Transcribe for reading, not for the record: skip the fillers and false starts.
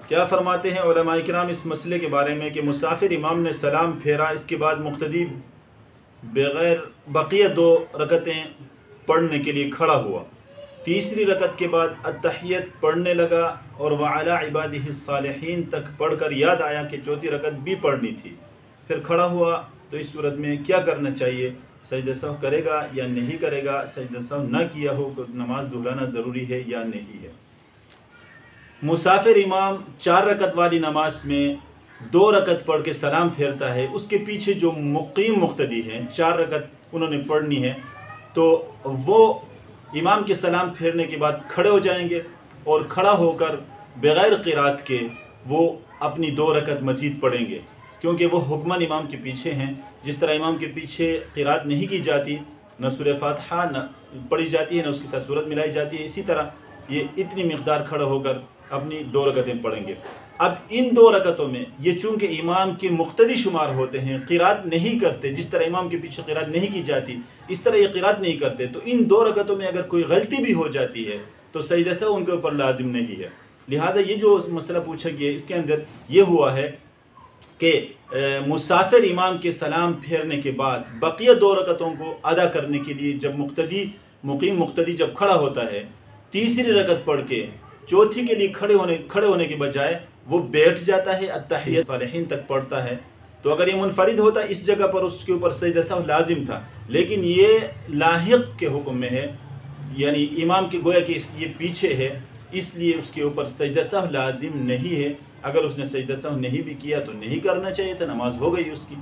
کیا فرماتے ہیں علماء کرام اس مسئلے کے بارے میں کہ مسافر امام نے سلام پھیرا، اس کے بعد مقتدی بغیر بقیہ 2 رکعتیں پڑھنے کے لیے کھڑا ہوا، تیسری رکعت کے بعد التحیت پڑھنے لگا اور وعلی عبادہ الصالحین تک پڑھ کر یاد آیا کہ چوتھی رکعت بھی پڑھنی تھی، پھر کھڑا ہوا، تو اس صورت میں کیا کرنا چاہیے؟ سجدہ سہو کرے گا یا نہیں کرے گا؟ سجدہ سہو نہ کیا ہو تو نماز دہرانا ضروری ہے یا نہیں ہے؟ مسافر امام 4 رکعت والی نماز میں 2 رکعت پڑھ کے سلام پھیرتا ہے، اس کے پیچھے جو مقیم مقتدی ہیں 4 رکعت انہوں نے پڑھنی ہے، تو وہ امام کے سلام پھیرنے کے بعد کھڑے ہو جائیں گے اور کھڑا ہو کر بغیر قرات کے وہ اپنی 2 رکعت مزید پڑھیں گے، کیونکہ وہ حکماً امام کے پیچھے ہیں۔ جس طرح امام کے پیچھے قرات نہیں کی جاتی، نہ سورہ فاتحہ نہ پڑھی جاتی ہے، نہ اس کے ساتھ سورت ملائی جاتی ہے، اسی طرح یہ اتنی مقدار کھڑا ہو کر اپنی 2 رکعتیں پڑھیں گے۔ اب ان 2 رکعتوں میں یہ چونکہ امام کے مقتدی شمار ہوتے ہیں، قرات نہیں کرتے، جس طرح امام کے پیچھے قرات نہیں کی جاتی اس طرح یہ قرات نہیں کرتے، تو ان 2 رکعتوں میں اگر کوئی غلطی بھی ہو جاتی ہے تو سجدہ سہو ان کے اوپر لازم نہیں ہے۔ لہٰذا یہ جو مسئلہ پوچھا گیا اس کے اندر یہ ہوا ہے کہ مسافر امام کے سلام پھیرنے کے بعد بقیہ 2 رکعتوں کو ادا کرنے کے لیے جب مقیم مقتدی جب کھڑا ہوتا ہے، تیسری رکعت پڑھ کے چوتھی کے لیے کھڑے ہونے کے بجائے وہ بیٹھ جاتا ہے، التحیۃ صالحین تک پڑھتا ہے، تو اگر یہ منفرد ہوتا اس جگہ پر اس کے اوپر سجدہ سہو لازم تھا، لیکن یہ لاحق کے حکم میں ہے، یعنی امام کے گویا کہ یہ پیچھے ہے، اس لیے اس کے اوپر سجدہ سہو لازم نہیں ہے۔ اگر اس نے سجدہ سہو نہیں بھی کیا تو نہیں کرنا چاہیے تھا، نماز ہو گئی اس کی۔